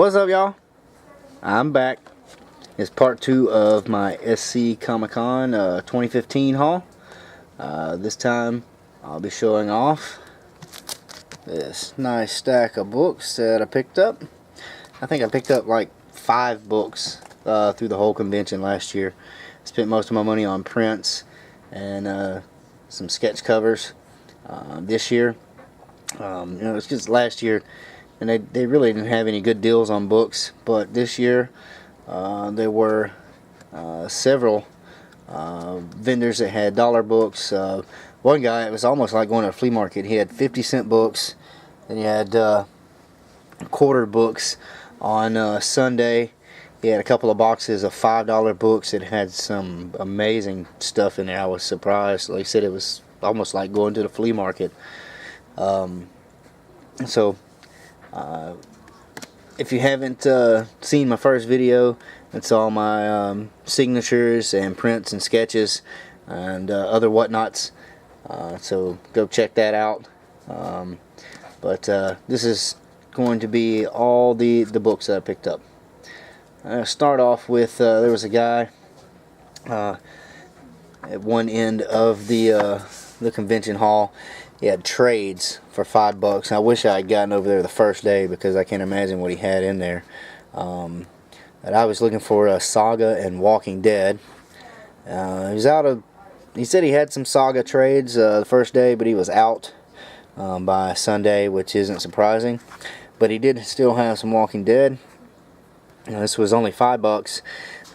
What's up, y'all? I'm back. It's part 2 of my SC Comicon 2015 haul. This time I'll be showing off this nice stack of books that I picked up. I think I picked up like 5 books through the whole convention last year. Spent most of my money on prints and some sketch covers. This year, it's just last year, and they really didn't have any good deals on books, but this year there were several vendors that had dollar books. One guy, it was almost like going to a flea market. He had 50-cent books, and he had quarter books on Sunday. He had a couple of boxes of $5 books that had some amazing stuff in there. I was surprised. Like I said, it was almost like going to the flea market. If you haven't seen my first video, it's all my signatures and prints and sketches and other whatnots. So go check that out. But this is going to be all the books that I picked up. I'm going to start off with there was a guy at one end of the convention hall. He had trades for $5. I wish I had gotten over there the first day because I can't imagine what he had in there. But I was looking for a Saga and Walking Dead. He said he had some Saga trades the first day, but he was out by Sunday, which isn't surprising. But he did still have some Walking Dead. This was only $5.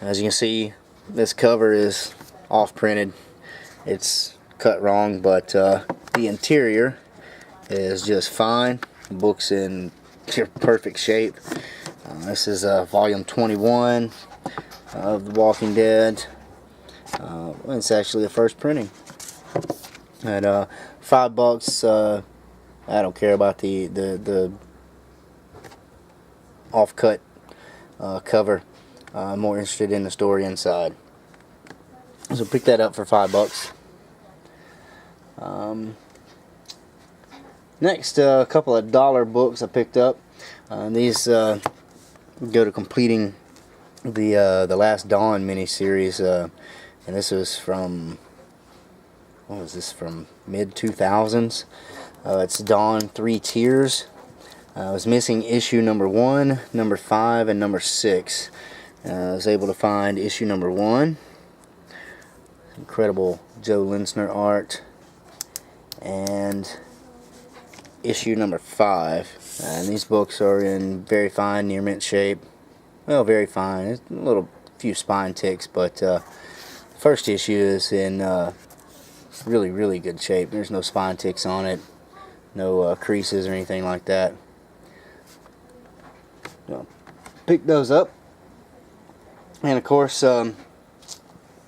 As you can see, this cover is off printed. It's cut wrong, but the interior is just fine. The book's in perfect shape. This is volume 21 of The Walking Dead. It's actually the first printing. At $5, I don't care about the off-cut cover. I'm more interested in the story inside. So pick that up for $5. Next, a couple of dollar books I picked up. These go to completing the Last Dawn miniseries, and this was from, what was this, from mid-2000s. It's Dawn 3 Tiers. I was missing issue number 1, number 5, and number 6. I was able to find issue number 1. Incredible Joe Linsner art. And issue number 5. And these books are in very fine, near mint shape. Well, very fine. It's a few spine ticks, but first issue is in really, really good shape. There's no spine ticks on it, no creases or anything like that. So, pick those up. And of course, I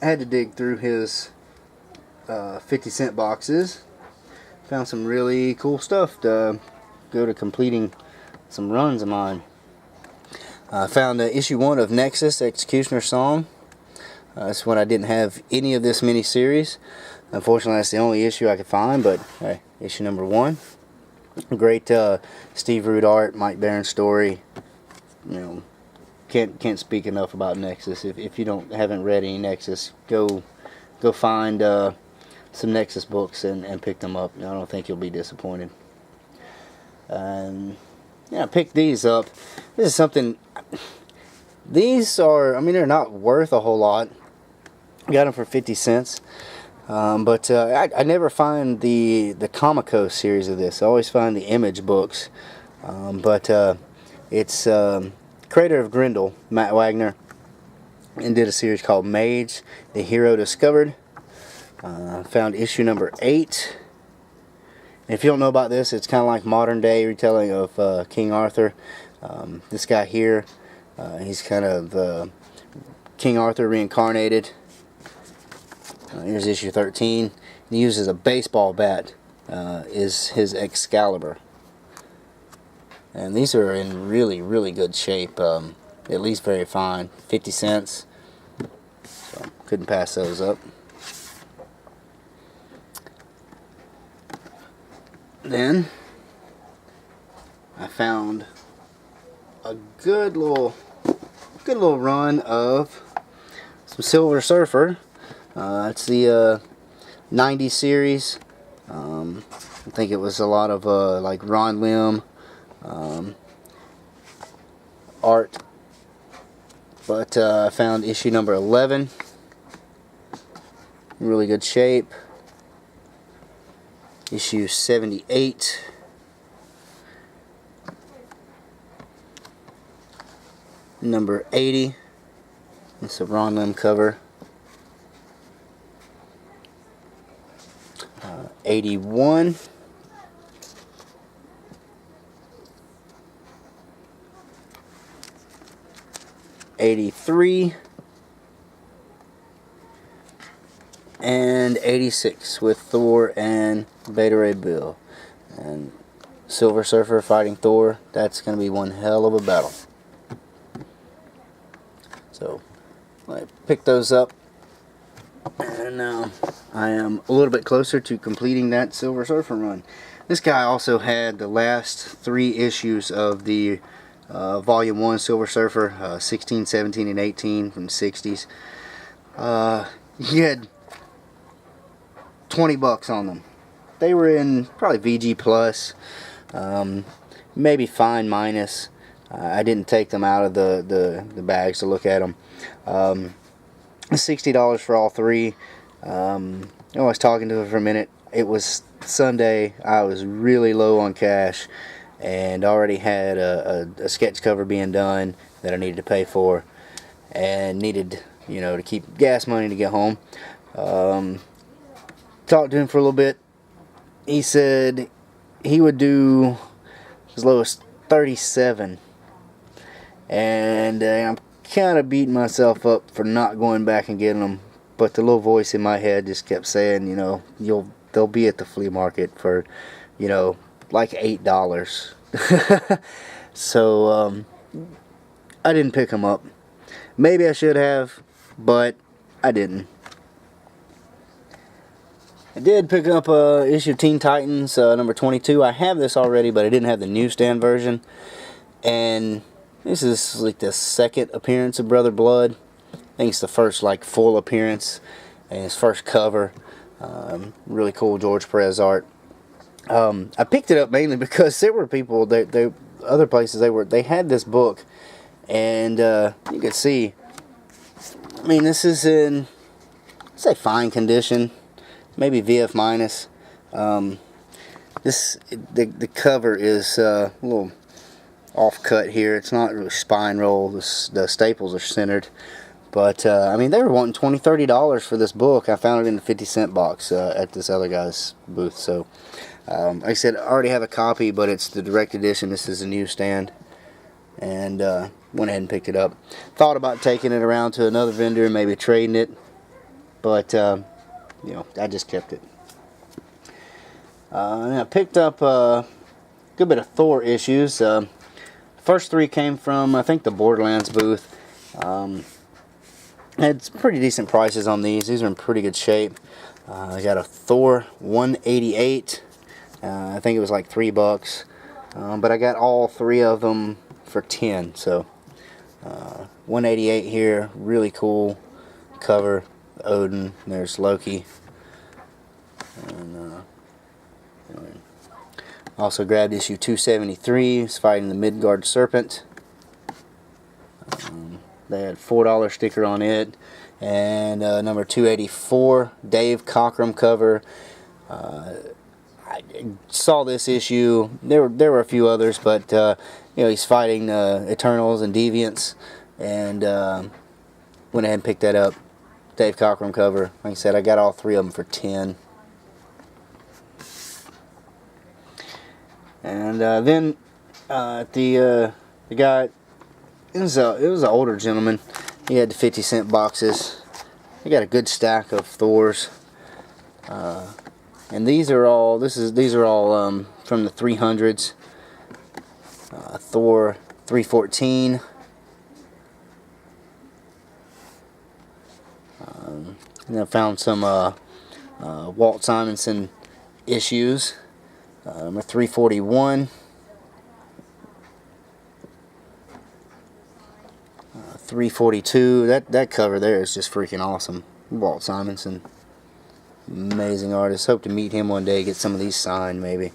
had to dig through his 50-cent boxes. Found some really cool stuff to go to completing some runs of mine. I found issue 1 of Nexus, Executioner's Song. That's when I didn't have any of this mini-series. Unfortunately, that's the only issue I could find, but hey, issue number 1. Great Steve Root art, Mike Barron story. Can't speak enough about Nexus. If you haven't read any Nexus, go find some Nexus books and pick them up. I don't think you'll be disappointed. And yeah, I picked these up. This is something. These are, they're not worth a whole lot. Got them for 50 cents. But I never find the Comicon series of this. I always find the Image books. It's creator of Grendel, Matt Wagner, and did a series called Mage, The Hero Discovered. Found issue number 8. And if you don't know about this, it's kind of like modern day retelling of King Arthur. This guy here, he's kind of King Arthur reincarnated. Here's issue 13. He uses a baseball bat, is his Excalibur. And these are in really, really good shape, at least very fine. 50 cents. So, couldn't pass those up. Then I found a good little run of some Silver Surfer. It's the 90 series. I think it was a lot of like Ron Lim art, but I found issue number 11. Really good shape. Issue 78. Number 80. It's a Ron Lim cover. 81. 83. And 86 with Thor and Beta Ray Bill. And Silver Surfer fighting Thor. That's going to be one hell of a battle. So I picked those up, and now I am a little bit closer to completing that Silver Surfer run. This guy also had the last 3 issues of the Volume 1 Silver Surfer, 16, 17, and 18 from the 60s. He had 20 bucks on them. They were in probably VG Plus, maybe fine minus. I didn't take them out of the bags to look at them. $60 for all 3. I was talking to him for a minute. It was Sunday. I was really low on cash and already had a sketch cover being done that I needed to pay for, and needed, to keep gas money to get home. Talked to him for a little bit. He said he would do as low as 37. And I'm kind of beating myself up for not going back and getting them, but the little voice in my head just kept saying, they'll be at the flea market for, like $8. So I didn't pick them up. Maybe I should have, but I didn't. I did pick up issue of Teen Titans number 22. I have this already, but I didn't have the newsstand version. And this is like the second appearance of Brother Blood. I think it's the first full appearance and his first cover. Really cool George Perez art. I picked it up mainly because there were people other places they had this book, and you could see. I mean, this is in, I'd say, fine condition, maybe VF minus. The cover is a little off cut here. It's not really spine roll. The staples are centered, but I mean, they were wanting $20-$30 for this book. I found it in the 50-cent box at this other guy's booth. So like I said, I already have a copy, but it's the direct edition. This is a newsstand, and went ahead and picked it up. Thought about taking it around to another vendor and maybe trading it, but I just kept it. And I picked up a good bit of Thor issues. First 3 came from, I think, the Borderlands booth. Had some pretty decent prices on these. These are in pretty good shape. I got a Thor 188. I think it was like $3, but I got all 3 of them for 10. So 188 here, really cool cover. Odin, there's Loki, and also grabbed issue 273. It's fighting the Midgard Serpent. They had $4 sticker on it, and number 284, Dave Cockrum cover. I saw this issue. There were a few others, but he's fighting Eternals and Deviants, and went ahead and picked that up. Dave Cockrum cover. Like I said, I got all 3 of them for 10. And then the guy, it was an older gentleman. He had the 50-cent boxes. He got a good stack of Thors. And these are all from the 300s. Thor 314. And I found some Walt Simonson issues. Number 341. 342. That cover there is just freaking awesome. Walt Simonson, amazing artist. Hope to meet him one day, get some of these signed maybe.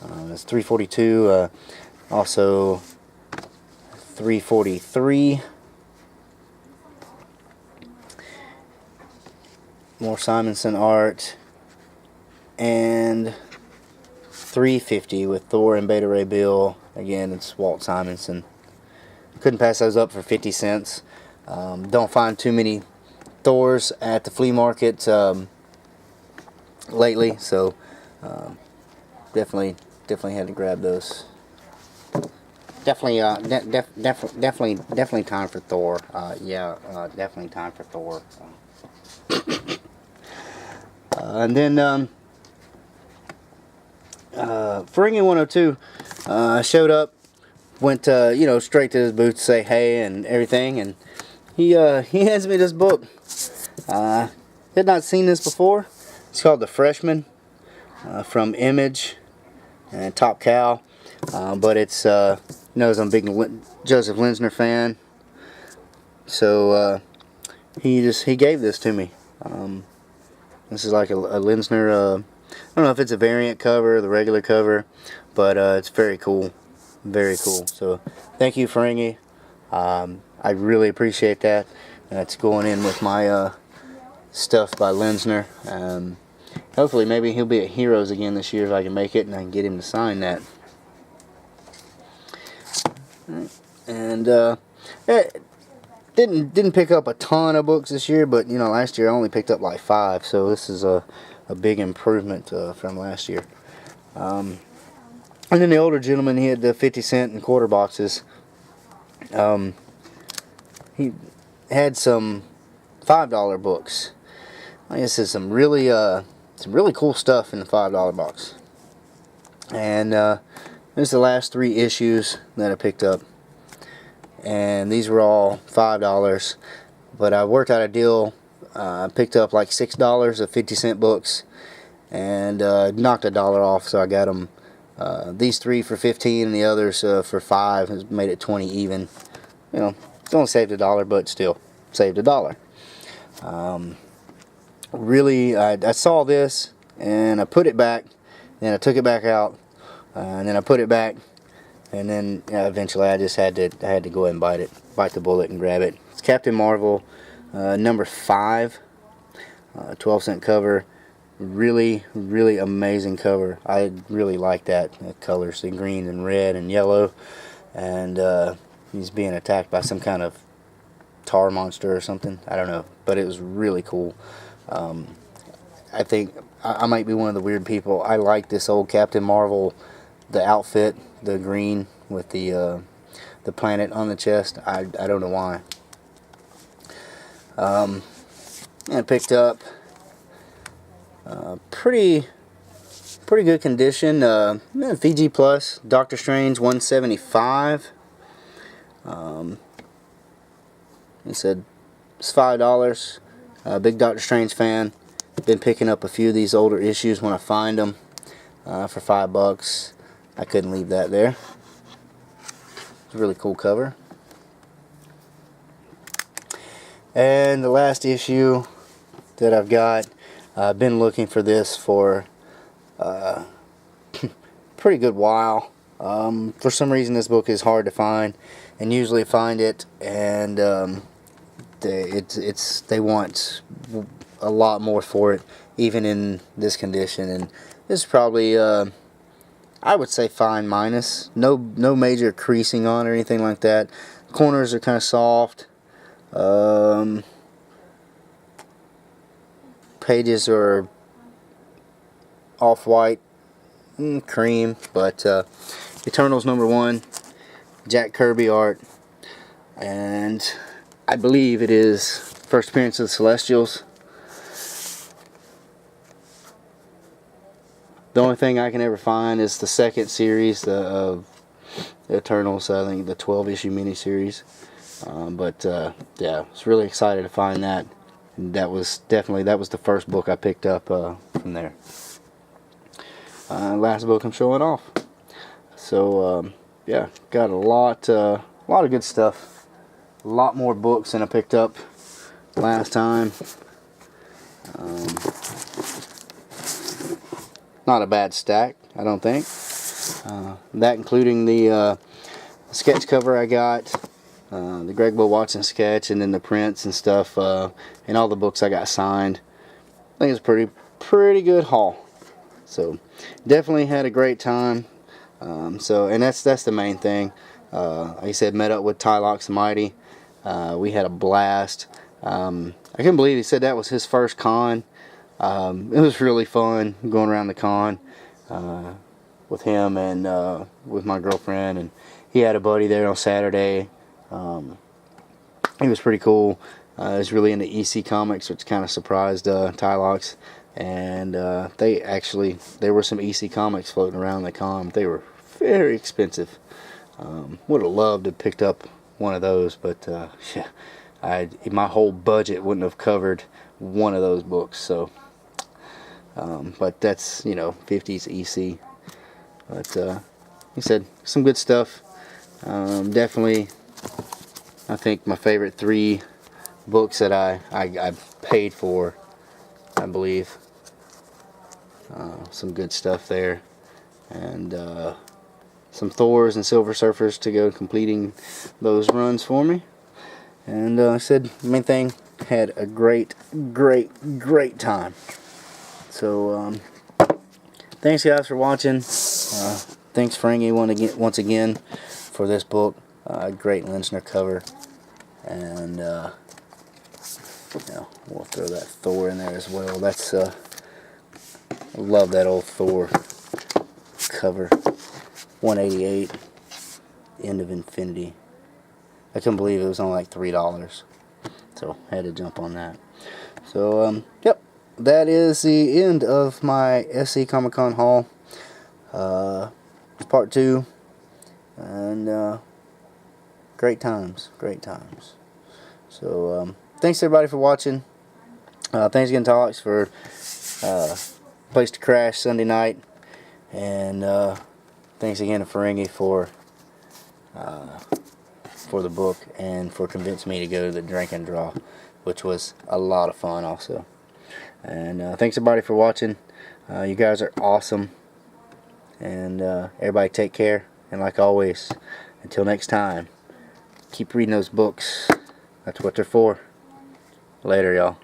That's 342. Also 343. More Simonson art. And 350 with Thor and Beta Ray Bill. Again, it's Walt Simonson. Couldn't pass those up for 50 cents. Don't find too many Thors at the flea market lately, so definitely had to grab those. Definitely time for Thor. Definitely time for Thor. And then Ferengi 102 showed up, went straight to his booth to say hey and everything, and he hands me this book. Had not seen this before. It's called The Freshman, from Image and Top Cow, but it's knows I'm a big Joseph Linsner fan, so he gave this to me. This is like a Linsner. I don't know if it's a variant cover or the regular cover, but it's very cool, very cool. So thank you, Ferengi. I really appreciate that. That's going in with my stuff by Linsner. Hopefully, maybe he'll be at Heroes again this year if I can make it, and I can get him to sign that. And didn't pick up a ton of books this year, but last year I only picked up like 5, so this is a big improvement from last year. And then the older gentleman, he had the 50-cent and quarter boxes. He had some $5 books. I guess there's some really cool stuff in the $5 box. And this is the last 3 issues that I picked up. And these were all $5, but I worked out a deal. I picked up like $6 of 50-cent books, and knocked $1 off, so I got them. These 3 for 15, and the others for 5. Has made it 20 even. It's only saved $1, but still saved $1. Really, I saw this and I put it back. Then I took it back out, and then I put it back. And then eventually I just had to go ahead and bite the bullet and grab it. It's Captain Marvel, number 5, 12-cent cover. Really amazing cover. I really like that. The colors, the green and red and yellow, and he's being attacked by some kind of tar monster or something. I don't know, but it was really cool. I think I might be one of the weird people. I like this old Captain Marvel, the outfit, the green with the planet on the chest. I don't know why. I picked up pretty good condition. Fiji Plus, Doctor Strange 175. He said it's $5. Big Doctor Strange fan. Been picking up a few of these older issues when I find them for $5. I couldn't leave that there. It's a really cool cover. And the last issue that I've got, I've been looking for this for a pretty good while. For some reason this book is hard to find, and usually find it, and they want a lot more for it, even in this condition. And this is probably I would say fine minus. No major creasing on or anything like that. Corners are kind of soft. Pages are off-white, cream, but Eternals #1, Jack Kirby art, and I believe it is first appearance of the Celestials. The only thing I can ever find is the second series of Eternals. I think the 12-issue miniseries. Yeah, I was really excited to find that. That was the first book I picked up from there. Last book I'm showing off. So yeah, got a lot of good stuff a lot more books than I picked up last time. Not a bad stack, I don't think. That including the sketch cover I got, the Greg Bo Watson sketch, and then the prints and stuff, and all the books I got signed. I think it's a pretty good haul. So definitely had a great time. And that's the main thing. Like I said, met up with Tylox the Mighty. We had a blast. I couldn't believe he said that was his first con. It was really fun going around the con with him and with my girlfriend, and he had a buddy there on Saturday. He was pretty cool. He was really into EC comics, which kind of surprised Tylox. And there were some EC comics floating around the con. They were very expensive. Would have loved to have picked up one of those, but yeah, my whole budget wouldn't have covered one of those books. So, but that's, you know, 50s EC. But like I said, some good stuff. Definitely, I think my favorite 3 books that I paid for, I believe. Some good stuff there, and some Thors and Silver Surfers to go completing those runs for me. And I said, main thing, had a great time. So thanks guys for watching. Thanks Ferengi once again for this book. Great Lensner cover, and you know, we'll throw that Thor in there as well. That's I love that old Thor cover. 188, End of Infinity. I couldn't believe it was only like $3, so I had to jump on that. So yep, that is the end of my SC Comicon haul. It's part 2, and great times. So thanks everybody for watching. Thanks again to Alex for Place to Crash Sunday night, and thanks again to Ferengi for the book and for convincing me to go to the drink and draw, which was a lot of fun also. And thanks everybody for watching. You guys are awesome, and everybody take care, and like always, until next time, keep reading those books. That's what they're for. Later, y'all.